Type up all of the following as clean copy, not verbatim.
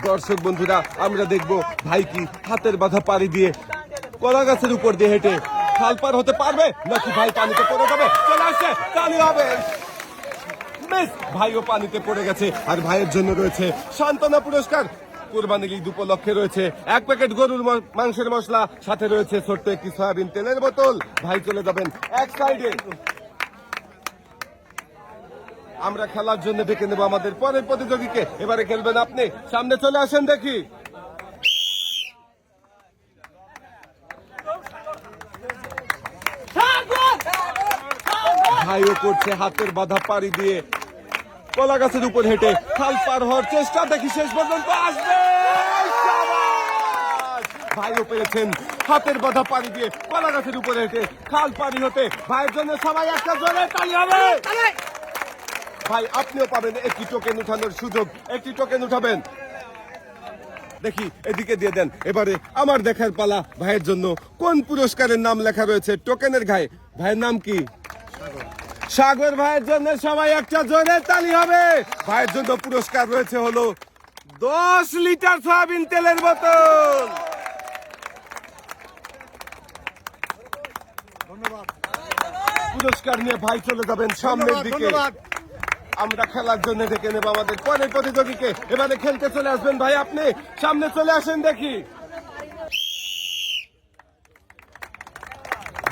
দর্শক বন্ধুরা, আমরা দেখবো ভাই কি হাতের বাঁধা পাড়ি দিয়ে কলা গাছের উপর দিয়ে হেঁটে খাল পার হতে পারবে নাকি ভাই পানিতে পড়ে যাবে। চলে আসছে, তালি হবে। বেশ, ভাইও পানিতে পড়ে গেছে আর ভাইয়ের জন্য রয়েছে সান্ত্বনা পুরস্কার। কুরবানির ঈদ উপলক্ষে রয়েছে 1 প্যাকেট গরুর মাংসের মশলা, সাথে রয়েছে ছোট্ট একটি সয়াবিন তেলের বোতল। ভাই চলে যাবেন এক সাইডে। আমরা খেলার জন্য ডেকে নেব আমাদের পরের প্রতিযোগীকে। এবারে খেলবেন আপনি, সামনে চলে আসেন দেখি। ভাইও করছে হাতের বাঁধা পাড়ি দিয়ে কলা গাছের উপর হেঁটে খাল পার হওয়ার চেষ্টা, দেখি শেষ পর্যন্ত আসবে। ভাইও পেরেছেন হাতের বাঁধা পাড়ি দিয়ে কলা গাছের উপর হেঁটে খাল পাড়ি হতে। ভাইয়ের জন্য সবাই একটা জোরে তালি হবে। ভাই আপনিও পাবেন একটি টোকেন উঠানোর সুযোগ, একটি টোকেন উঠাবেন। দেখি এদিকে দিয়ে দেন। এবারে আমার দেখার পালা। ভাইয়ের জন্য কোন পুরস্কারের নাম লেখা রয়েছে টোকেনের গায়ে? ভাইয়ের নাম কি? সাগর। ভাইয়ের জন্য সবাই একটা জোরে তালি হবে। ভাইয়ের জন্য পুরস্কার রয়েছে হলো 10 লিটার সয়াবিন তেলের বোতল। পুরস্কার নিয়ে ভাই চলে যাবেন সামনের দিকে। আমরা খেলার জন্য ডেকে নেব আমাদের পরের প্রতিযোগীকে। এবারে খেলতে চলে আসবেন ভাই আপনি, সামনে চলে আসেন দেখি।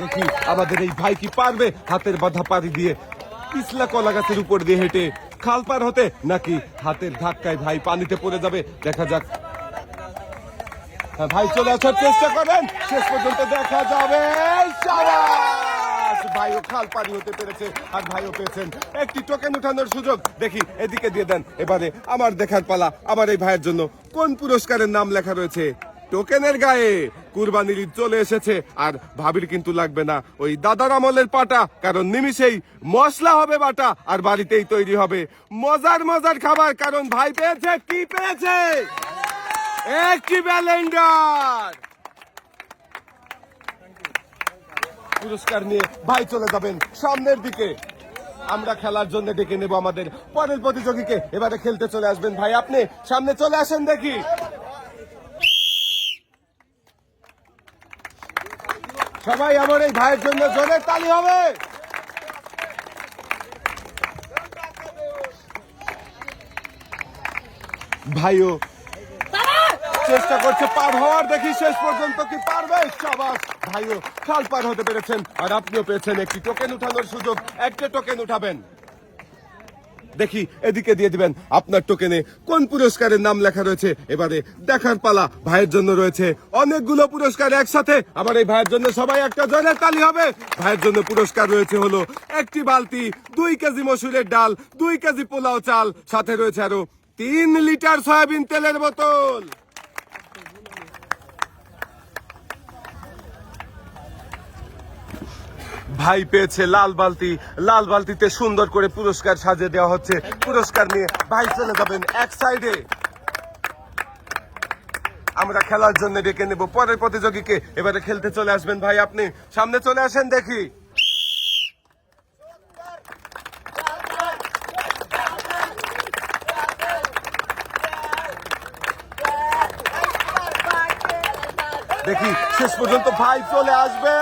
দেখি আমাদের এই ভাই কি পারবে হাতের বাঁধা পাড়ি দিয়ে পিছলা কলা গাছের উপর দিয়ে হেঁটে খাল পার হতে, নাকি হাতের ধাক্কায় ভাই পানিতে পড়ে যাবে। দেখা যাক। ভাই চলে আসার চেষ্টা করেন, শেষ পর্যন্ত দেখা যাবে। ভাইও খাল পানি হতে পেরেছে আর ভাইও পেয়েছেন একটি টোকেন উঠানোর সুযোগ। দেখি এদিকে দিয়ে দেন। এবারে আমার দেখার পালা। আমার এই ভাইয়ের জন্য কোন পুরস্কারের নাম লেখা রয়েছে টোকেনের গায়ে? কুরবানির ঈদ চলে এসেছে আর ভাবির কিন্তু লাগবে না ওই দাদার আমলের পাটা, কারণ নিমিষেই মশলা হবে বাটা আর বাড়িতেই তৈরি হবে মজার মজার খাবার। কারণ ভাই পেয়েছে, কি পেয়েছে? একটি ব্যালেন্ডার। পুরস্কার নিয়ে ভাই চলে যাবেন সামনের দিকে। আমরা খেলার জন্য ডেকে নেব আমাদের পরের প্রতিযোগীকে। এবারে খেলতে চলে আসবেন ভাই আপনি, সামনে চলে আসেন দেখি। সবাই আমার এই ভাইয়ের জন্য জোরে তালি হবে। ভাইও চেষ্টা করছে পার হওয়ার, দেখি শেষ পর্যন্ত কি পারবে। শাবাশ, ভাইও খাল পার হতে পেরেছেন আর আপনিও পেয়েছেন একটি টোকেন উঠানোর সুযোগ। একটা টোকেন উঠাবেন। দেখি এদিকে দিয়ে দিবেন। আপনার টোকেনে কোন পুরস্কারের নাম লেখা রয়েছে? এবারে দেখার পালা। ভাইয়ের জন্য রয়েছে অনেকগুলো পুরস্কার একসাথে। আমার এই ভাইয়ের জন্য সবাই একটা জোরে তালি হবে। ভাইয়ের জন্য পুরস্কার রয়েছে হলো একটি বালতি, 2 কেজি মসুরের ডাল, 2 কেজি পোলাও চাল, সাথে রয়েছে আরো 3 লিটার সয়াবিন তেলের বোতল। ভাই পেয়েছে লাল বালতি। লাল বালতিতে সুন্দর করে পুরস্কার সাজিয়ে দেওয়া হচ্ছে। পুরস্কার নিয়ে ভাই চলে যাবেন এক সাইডে। আমরা খেলার জন্য ডেকে নেব পরের প্রতিযোগীকে। এবারে খেলতে চলে আসবেন ভাই আপনি, সামনে চলে আসেন দেখি। দেখি শেষ পর্যন্ত ভাই চলে আসবে।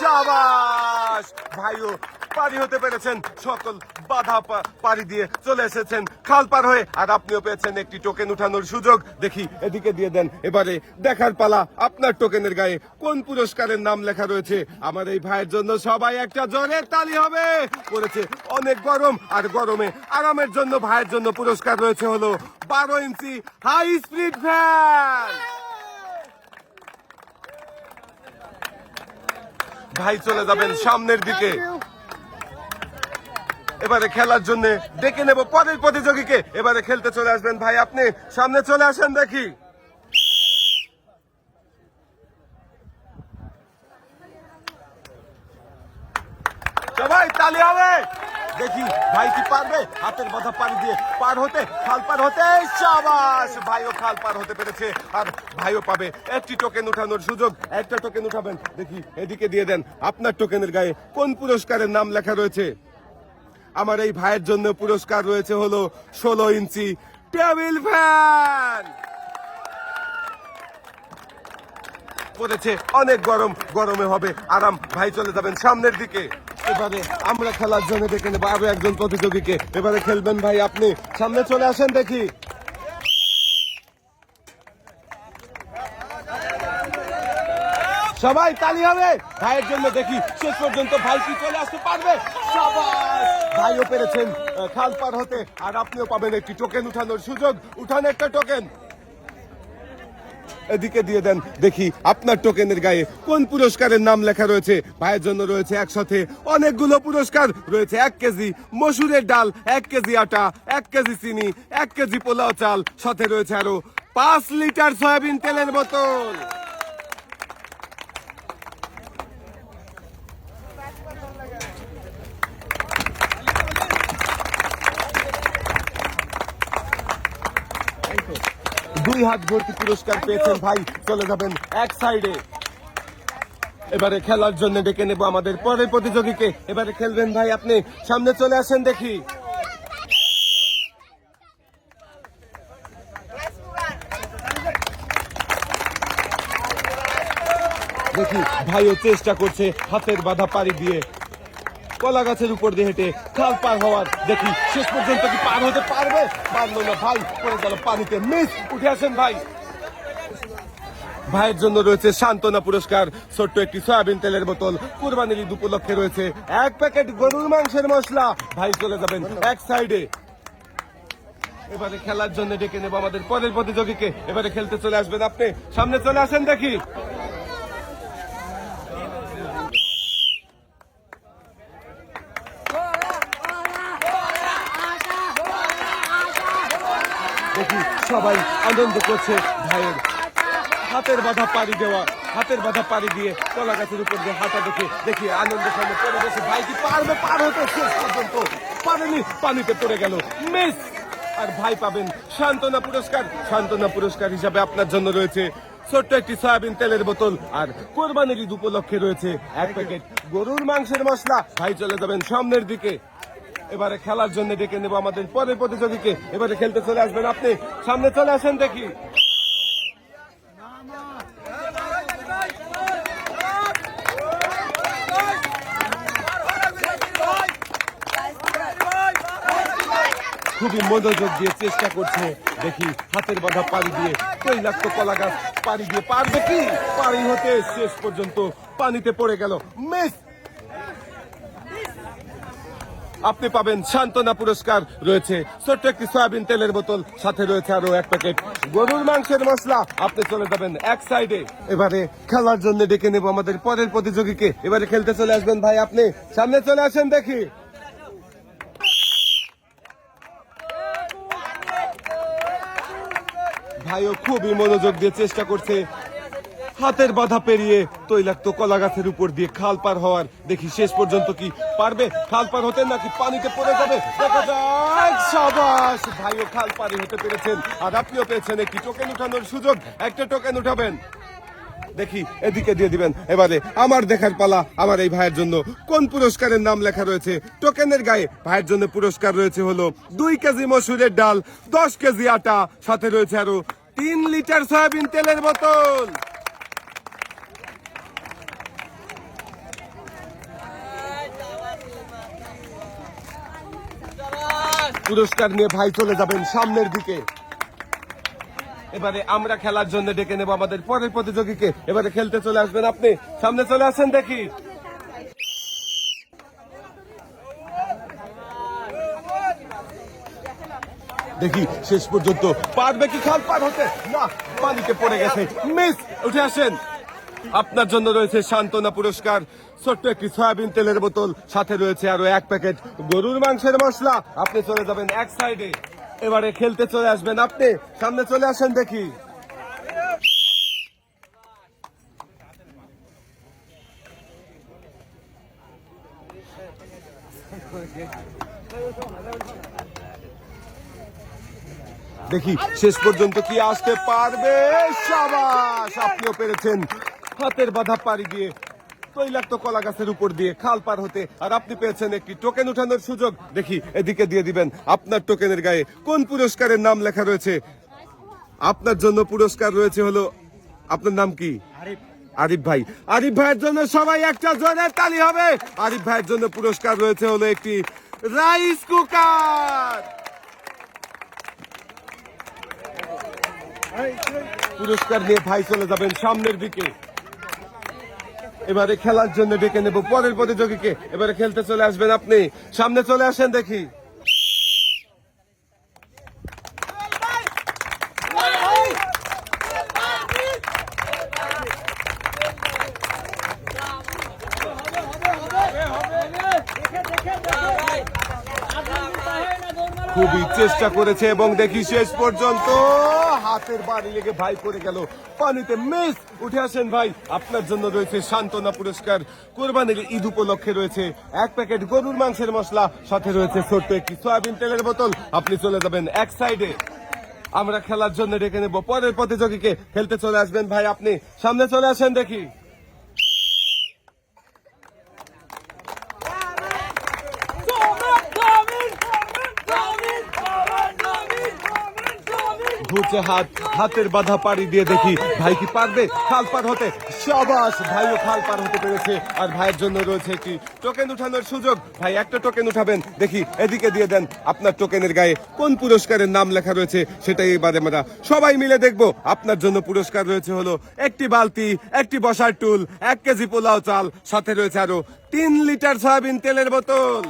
শাবাশ, ভাইও পারি হতে পেরেছেন। সকল বাধা পারি দিয়ে চলে এসেছেন খাল পার হয়ে আর আপনিও পেয়েছেন একটি টোকেন উঠানোর সুযোগ। দেখি এদিকে দিয়ে দেন। এবারে দেখার পালা। আপনার টোকেনের গায়ে কোন পুরস্কারের নাম লেখা রয়েছে? আমার এই ভাইয়ের জন্য সবাই একটা জোরে তালি হবে। পড়েছে অনেক গরম আর গরমে আরামের জন্য ভাইয়ের জন্য পুরস্কার রয়েছে হলো 12 ইঞ্চি হাই স্পিড ফ্যান। ভাই চলে যাবেন সামনের দিকে। এবারে খেলার জন্য ডেকে নেব পরের প্রতিযোগীকে। এবারে খেলতে চলে আসবেন ভাই আপনি, সামনে চলে আসেন দেখি। সবাই তালি হবে। দেখি ভাই কি পারবে হাতের বাঁধা পাড়ি দিয়ে পার হতে, খাল পার হতে। শাবাশ, ভাইও খাল পার হতে পেরেছে আর ভাইও পাবে একটি টোকেন উঠানোর সুযোগ। একটা টোকেন উঠাবেন। দেখি এদিকে দিয়ে দেন। আপনার টোকেনের গায়ে কোন পুরস্কারের নাম লেখা রয়েছে? আমার এই ভাইয়ের জন্য পুরস্কার রয়েছে হলো 16 ইঞ্চি টেবিল ফ্যান পড়েছে, অনেক গরম, গরমে হবে আরাম। ভাই চলে যাবেন সামনের দিকে। এবারে আমরা খেলার জন্য ডেকে নেবো আরো একজন প্রতিযোগীকে। এবারে খেলবেন ভাই আপনি, সামনে চলে আসেন দেখি। সবাই তালি হবে ভাইয়ের জন্য। দেখি শেষ পর্যন্ত ভাই কি চলে আসতে পারবে। সবাই ভাইও পেরেছেন খাল পার হতে, আর আপনিও পাবেন একটি টোকেন উঠানোর সুযোগ। উঠান একটা টোকেন, এদিকে দিয়ে দেন। দেখি আপনার টোকেনের গায়ে কোন পুরস্কারের নাম লেখা রয়েছে। ভাইয়ের জন্য রয়েছে একসাথে অনেকগুলো পুরস্কার রয়েছে। 1 কেজি মসুরের ডাল, 1 কেজি আটা, 1 কেজি চিনি, 1 কেজি পোলাও চাল, সাথে রয়েছে আরো 5 লিটার সয়াবিন তেলের বোতল। দুই হাত ভর্তি পুরস্কার পেয়েছেন ভাই, চলে যাবেন এক সাইডে। এবারে খেলার জন্য ডেকে নেব আমাদের পরের প্রতিযোগীকে। এবারে খেলবেন ভাই আপনি, সামনে চলে আসেন দেখি। দেখি ভাইও চেষ্টা করছে হাতের বাধা পাড়ি দিয়ে কলা গাছের উপর দিয়ে হেঁটে খাল পার হওয়ার। দেখি শেষ পর্যন্ত কি পার হতে পারবে। পারলো না ভাই, পড়ে গেল পানিতে। মিস, উঠে আসেন ভাই। ভাইয়ের জন্য রয়েছে সান্ত্বনা পুরস্কার, ছোট্ট একটি সয়াবিন তেলের বোতল। কুরবানির ঈদ উপলক্ষে রয়েছে 1 প্যাকেট গরুর মাংসের মশলা। ভাই চলে যাবেন এক সাইডে। এবারে খেলার জন্য ডেকে নেব আমাদের পরের প্রতিযোগীকে। এবারে খেলতে চলে আসবেন আপনি, সামনে চলে আসেন দেখি। দেখি সবাই আনন্দ করছে ভাইয়ের হাতের বাধা পাড়ি দেওয়া, হাতের বাধা পাড়ি দিয়ে কলা গাছের উপর দিয়ে হাঁটা দেখে। দেখি আনন্দের সঙ্গে পড়ে গেছে। ভাই কি পারবে পার হতে? শেষ পর্যন্ত পারেনি, পানিতে পড়ে গেল। মিস। আর ভাই পাবেন সান্ত্বনা পুরস্কার। সান্ত্বনা পুরস্কার হিসাবে আপনার জন্য রয়েছে ছোট্ট একটি সয়াবিন তেলের বোতল, আর কোরবানির ঈদ উপলক্ষে রয়েছে 1 প্যাকেট গরুর মাংসের মশলা। ভাই চলে যাবেন সামনের দিকে। এবারে খেলার জন্য ডেকে নেব আমাদের পরের প্রতিযোগীকে। এবারে খেলতে চলে আসবেন আপনি, সামনে চলে আসেন দেখি। খুবই মনোযোগ দিয়ে চেষ্টা করছে। দেখি হাতের বাধা পাড়ি দিয়ে তৈলাক্ত কলা গাছ পাড়ি দিয়ে পারবে কি? পাড়ি হতে শেষ পর্যন্ত পানিতে পড়ে গেল। মিস। আপনি পাবেন সান্ত্বনা পুরস্কার, রয়েছে ছোট্ট একটি সয়াবিন তেলের বোতল, সাথে রয়েছে আরো 1 প্যাকেট গরুর মাংসের মশলা। আপনি চলে যাবেন এক সাইডে। এবারে খেলার জন্য ডেকে নেব আমাদের পরের প্রতিযোগীকে। এবারে খেলতে চলে আসবেন ভাই আপনি, সামনে চলে আসেন দেখি। ভাইও খুবই মনোযোগ দিয়ে চেষ্টা করছে হাতের বাধা পেরিয়ে তৈলাক্ত কলা গাছের উপর দিয়ে খাল পার হওয়ার। দেখি শেষ পর্যন্ত কি পারবে খাল পার হতে, নাকি পানিতে পড়ে যাবে। দেখা যাক। সাবাস, ভাইও খাল পারি হতে পেরেছেন, আর আপনিও পেয়েছেন একটি টোকেন উঠানোর সুযোগ। একটা টোকেন উঠাবেন। দেখি এদিকে দিয়ে দিবেন। এবারে আমার দেখার পালা। আমার এই ভাইয়ের জন্য কোন পুরস্কারের নাম লেখা রয়েছে টোকেনের গায়ে। ভাইয়ের জন্য পুরস্কার রয়েছে হলো 2 কেজি মসুরের ডাল, 10 কেজি আটা, সাথে রয়েছে আরো 3 লিটার সয়াবিন তেলের বোতল। পুরস্কার নিয়ে ভাই চলে যাবেন সামনের দিকে। এবারে আমরা খেলার জন্য ডেকে নেব আমাদের পরের প্রতিযোগীকে। এবারে খেলতে চলে আসবেন আপনি, সামনে চলে আসেন দেখি। দেখি শেষ পর্যন্ত পারবে কি খাল পার হতে। না, পানিতে পড়ে গেছে। মিস, উঠে আসেন। আপনার জন্য রয়েছে সান্ত্বনা পুরস্কার, ছোট্ট একটি সয়াবিন তেলের বোতল, সাথে রয়েছে আরো 1 প্যাকেট গরুর মাংসের মশলা। আপনি চলে যাবেন এক সাইডে। এবারে খেলতে চলে আসবেন আপনি, সামনে চলে আসেন দেখি। দেখি শেষ পর্যন্ত কি আসতে পারবে। সাবাস, আপনিও পেরেছেন হাতের বাধা পাড়ি দিয়ে তৈলাক্ত কলা গাছের উপর দিয়ে খাল পার হতে, আর আপনি পেয়েছেন একটি টোকেন উঠানোর সুযোগ। দেখি এদিকে দিয়ে দিবেন আপনার টোকেনের গায়ে কোন পুরস্কারের নাম লেখা রয়েছে। আপনার জন্য পুরস্কার রয়েছে হলো, আপনার নাম কি? আরিফ ভাই। আরিফ ভাইয়ের জন্য সবাই একটা জোরে তালি হবে। আরিফ ভাইয়ের জন্য পুরস্কার রয়েছে হলো একটি রাইস কুকার। পুরস্কার নিয়ে ভাই চলে যাবেন সামনের দিকে। এবারে খেলার জন্য ডেকে নেব পরের প্রতিযোগীকে। এবারে খেলতে চলে আসবেন আপনি, সামনে চলে আসেন দেখি। খুবই চেষ্টা করেছে এবং দেখি শেষ পর্যন্ত হাতের বাড়ি লেগে ভাই পড়ে গেল পানিতে। মিস। উঠে আসেন ভাই, আপনার জন্য রয়েছে সান্ত্বনা পুরস্কার। কোরবানির ঈদ উপলক্ষে রয়েছে 1 প্যাকেট গরুর মাংসের মশলা, সাথে রয়েছে ছোট্ট একটি সয়াবিন তেলের বোতল। আপনি চলে যাবেন এক সাইডে। আমরা খেলার জন্য ডেকে নেব পরের প্রতিযোগীকে। খেলতে চলে আসবেন ভাই আপনি, সামনে চলে আসেন দেখি। ঘুরছে হাত, হাতের বাধা পাড়ি দিয়ে দেখি ভাই কি পারবে খাল পার হতে। শাবাশ, ভাইও খাল পার হতে পেরেছে। আর ভাইয়ের জন্য রয়েছে একটি টোকেন উঠানোর সুযোগ। ভাই একটা টোকেন উঠাবেন, দেখি এদিকে দিয়ে দেন। আপনার টোকেনের গায়ে কোন পুরস্কারের নাম লেখা রয়েছে সেটাই এবারে আমরা সবাই মিলে দেখবো। আপনার জন্য পুরস্কার রয়েছে হলো একটি বালতি, একটি বসার টুল, 1 কেজি পোলাও চাল, সাথে রয়েছে আরো 3 লিটার সয়াবিন তেলের বোতল।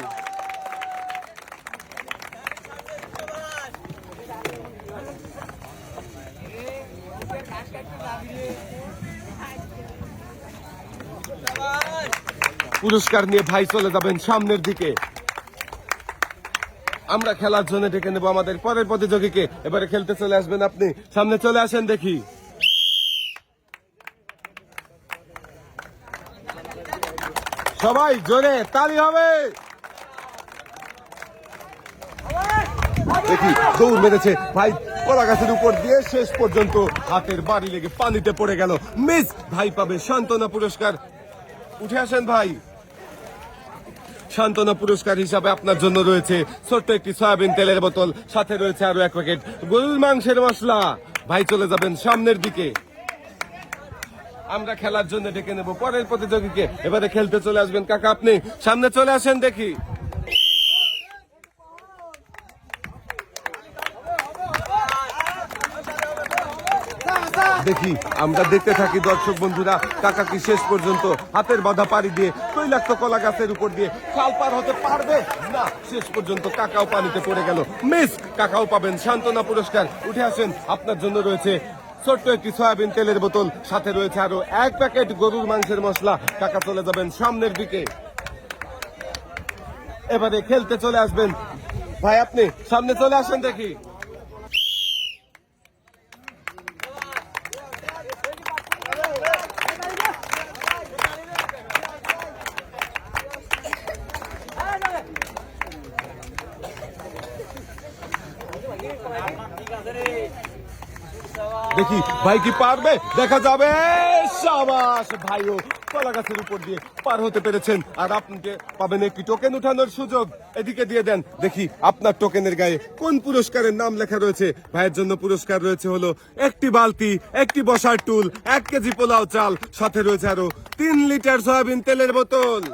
পুরস্কার নিয়ে ভাই চলে যাবেন সামনের দিকে। আমরা খেলার জন্য ডেকে নেব আমাদের পরের প্রতিযোগীকে। এবারে খেলতে চলে আসবেন আপনি, সামনে চলে আসেন দেখি। সবাই জোরে তালি হবে। দেখি দৌড় মেরেছে ভাই কলা গাছের উপর দিয়ে, শেষ পর্যন্ত হাতের বাড়ি লেগে পানিতে পড়ে গেল। মিস। ভাই পাবে সান্ত্বনা পুরস্কার। উঠে আসেন ভাই। সান্ত্বনা পুরস্কার হিসাবে আপনার জন্য রয়েছে ছোট্ট একটি সয়াবিন তেলের বোতল, সাথে রয়েছে আরো 1 প্যাকেট গরুর মাংসের মশলা। ভাই চলে যাবেন সামনের দিকে। আমরা খেলার জন্য ডেকে নেব পরের প্রতিযোগীকে। এবারে খেলতে চলে আসবেন কাকা আপনি, সামনে চলে আসেন দেখি। দেখি আমরা দেখতে থাকি দর্শক বন্ধুরা, কাকা কি শেষ পর্যন্ত হাতের বাধা পাড়ি দিয়ে তৈলাক্ত কলা গাছের উপর দিয়ে খাল পার হতে পারবে না। শেষ পর্যন্ত কাকাও পানিতে পড়ে গেল। মিস। কাকাও পাবেন সান্ত্বনা পুরস্কার। উঠে আসেন, আপনার জন্য রয়েছে ছোট্ট একটি সয়াবিন তেলের বোতল, সাথে রয়েছে আরো 1 প্যাকেট গরুর মাংসের মশলা। কাকা চলে যাবেন সামনের দিকে। এবারে খেলতে চলে আসবেন ভাই আপনি, সামনে চলে আসেন দেখি। দেখি ভাই কি পারবে, দেখা যাবে। শাবাশ, ভাইও কলা গাছের উপর দিয়ে পার হতে পেরেছেন। আর আপনি পাবেন একটি টোকেন উঠানোর সুযোগ। এদিকে দিয়ে দেন, দেখি আপনার টোকেনের গায়ে কোন পুরস্কারের নাম লেখা রয়েছে। ভাইয়ের জন্য পুরস্কার রয়েছে হলো একটি বালতি, একটি বসার টুল, 1 কেজি পোলাও চাল, সাথে রয়েছে আরো 3 লিটার সয়াবিন তেলের বোতল।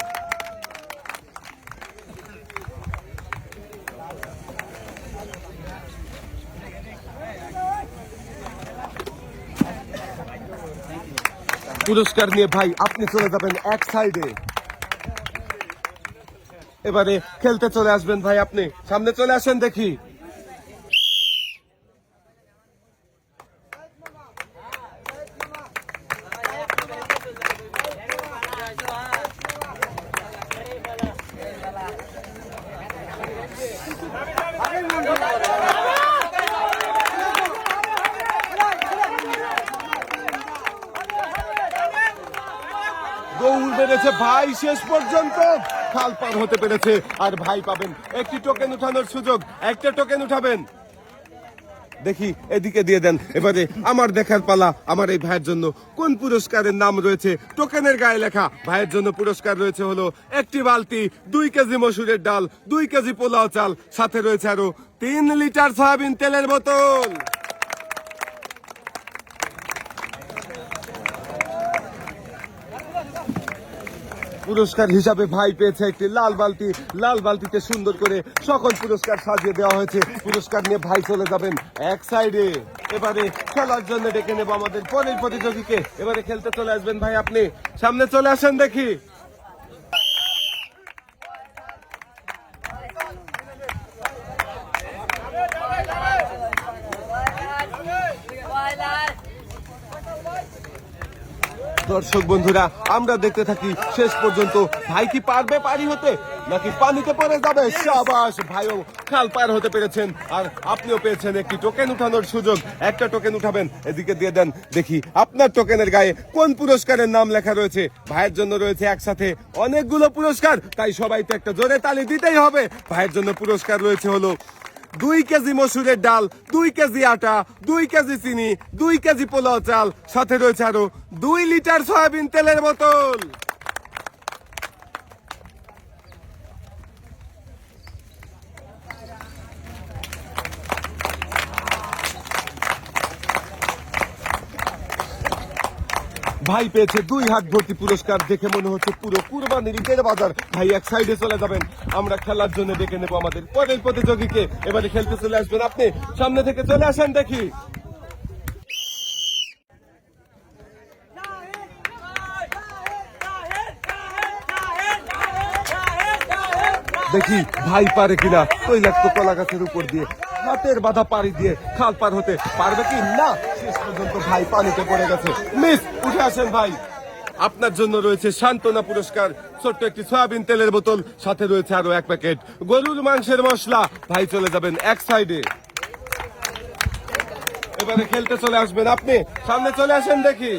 পুরস্কার নিয়ে ভাই আপনি চলে যাবেন এক সাইডে। এবারে খেলতে চলে আসবেন ভাই আপনি, সামনে চলে আসেন দেখি। দৌড় বেড়েছে ভাই, শেষ পর্যন্ত খাল পার হতে পেরেছে। আর ভাই পাবেন একটি টোকেন উঠানোর সুযোগ। একটা টোকেন উঠাবেন। দেখি এদিকে দিয়ে দেন। এবারে আমার দেখার পালা। আমার এই ভাইয়ের জন্য কোন পুরস্কারের নাম রয়েছে টোকেনের গায়ে লেখা। ভাইয়ের জন্য পুরস্কার রয়েছে হলো একটি বালতি, 2 কেজি মসুরের ডাল, 2 কেজি পোলাও চাল, সাথে রয়েছে আরো 3 লিটার সয়াবিন তেলের বোতল। পুরস্কার হিসাবে ভাই পেয়েছে একটি লাল বালতি। লাল বালতিতে সুন্দর করে সকল পুরস্কার সাজিয়ে দেওয়া হয়েছে। পুরস্কার নিয়ে ভাই চলে যাবেন এক সাইডে। এবারে খেলার জন্য ডেকে নেব আমাদের পরের প্রতিযোগীকে। এবারে খেলতে চলে আসবেন ভাই, আপনি সামনে চলে আসেন দেখি। দর্শক বন্ধুরা, আমরা দেখতে থাকি শেষ পর্যন্ত ভাই কি পারবে পারি হতে, নাকি পানিতে পড়ে যাবে। শাবাশ, ভাইও খাল পার হতে পেরেছেন, আর আপনিও পেয়েছেন একটি টোকেন উঠানোর সুযোগ। একটা টোকেন উঠাবেন, এদিকে দিয়ে দেন। দেখি আপনার টোকেনের গায়ে কোন পুরস্কারের নাম লেখা রয়েছে। ভাইয়ের জন্য রয়েছে একসাথে অনেকগুলো পুরস্কার, তাই সবাই তো একটা জোরে তালি দিতেই হবে। ভাইয়ের জন্য পুরস্কার রয়েছে হলো 2 কেজি মসুরের ডাল, 2 কেজি আটা, 2 কেজি চিনি, 2 কেজি পোলাও চাল, সাথে রয়েছে আরো 2 লিটার সয়াবিন তেলের বোতল। ভাই পেয়েছে 2 হাত ভর্তি পুরস্কার। দেখে মনে হচ্ছে পুরো কুরবানির ঈদের বাজার। ভাই এক সাইডে চলে যাবেন, আমরা খেলার জন্য ডেকে নেবো আমাদের পরের প্রতিযোগীকে। এবারে খেলতে চলে আসবেন আপনি, সামনে থেকে চলে আসেন দেখি। দেখি ভাই পারে কিনা তৈলাক্ত কলা গাছের উপর দিয়ে হাতের বাধা পাড়ি দিয়ে খাল পার হতে পারবে কি না। শেষ পর্যন্ত ভাই পানিতে পড়ে গেছে। মিস, উঠে আসেন ভাই। আপনার জন্য রয়েছে সান্ত্বনা পুরস্কার, ছোট্ট একটি সয়াবিন তেলের বোতল, সাথে রয়েছে আরো 1 প্যাকেট গরুর মাংসের মশলা। ভাই চলে যাবেন এক সাইডে। এবারে খেলতে চলে আসবেন আপনি, সামনে চলে আসেন দেখি।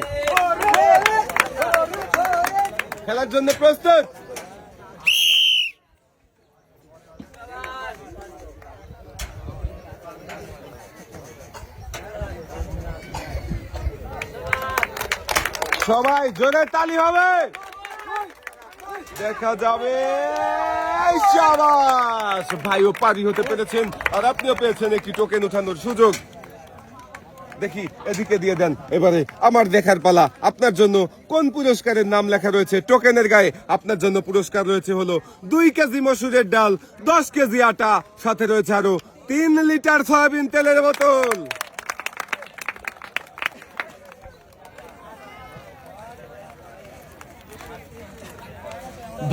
খেলার জন্য প্রস্তুত? সবাই জোরে তালি হবে, দেখা যাবে। শাবাশ, ভাইও পারি হতে পেরেছেন, আর আপনিও পেয়েছেন একটি টোকেন উঠানোর সুযোগ। দেখি এদিকে দিয়ে দেন। এবারে আমার দেখার পালা। আপনার জন্য কোন পুরস্কারের নাম লেখা রয়েছে টোকেনের গায়ে। আপনার জন্য পুরস্কার রয়েছে হলো 2 কেজি মসুরের ডাল, 10 কেজি আটা, সাথে রয়েছে আরো 3 লিটার সয়াবিন তেলের বোতল।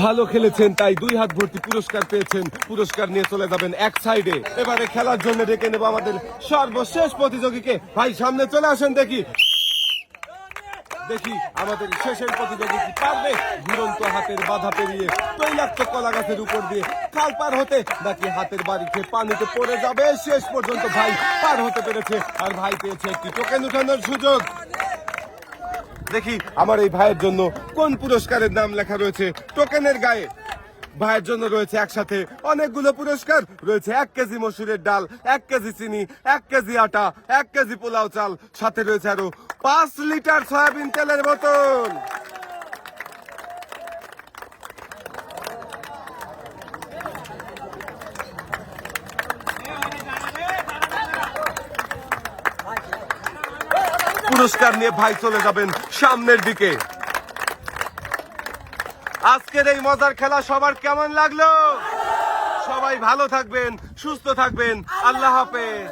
ভালো খেলেছেন, তাই 2 হাত ভর্তি পুরস্কার পেয়েছেন। পুরস্কার নিয়ে চলে যাবেন এক সাইডে। এবারে খেলার জন্য ডেকে নেব আমাদের সর্বশেষ প্রতিযোগীকে। ভাই সামনে চলে আসেন দেখি। দেখি আমাদের শেষের প্রতিযোগী কি পারবে দুরন্ত হাতের বাধা পেরিয়ে তৈলাক্ত কলা গাছের উপর দিয়ে খাল পার হতে, নাকি হাতের বাড়ি খেয়ে পানিতে পড়ে যাবে। শেষ পর্যন্ত ভাই পার হতে পেরেছে, আর ভাই পেয়েছে একটি টোকেন উঠানোর সুযোগ। দেখি আমার এই ভাইয়ের জন্য কোন পুরস্কারের নাম লেখা রয়েছে টোকেনের গায়ে। ভাইয়ের জন্য রয়েছে একসাথে অনেকগুলো পুরস্কার। রয়েছে 1 কেজি মসুরের ডাল, 1 কেজি চিনি, 1 কেজি আটা, 1 কেজি পোলাও চাল, সাথে রয়েছে আরো 5 লিটার সয়াবিন তেলের বোতল। পুরস্কার নিয়ে ভাই চলে যাবেন সামনের দিকে। আজকের এই মজার খেলা সবার কেমন লাগলো? সবাই ভালো থাকবেন, সুস্থ থাকবেন। আল্লাহ হাফেজ।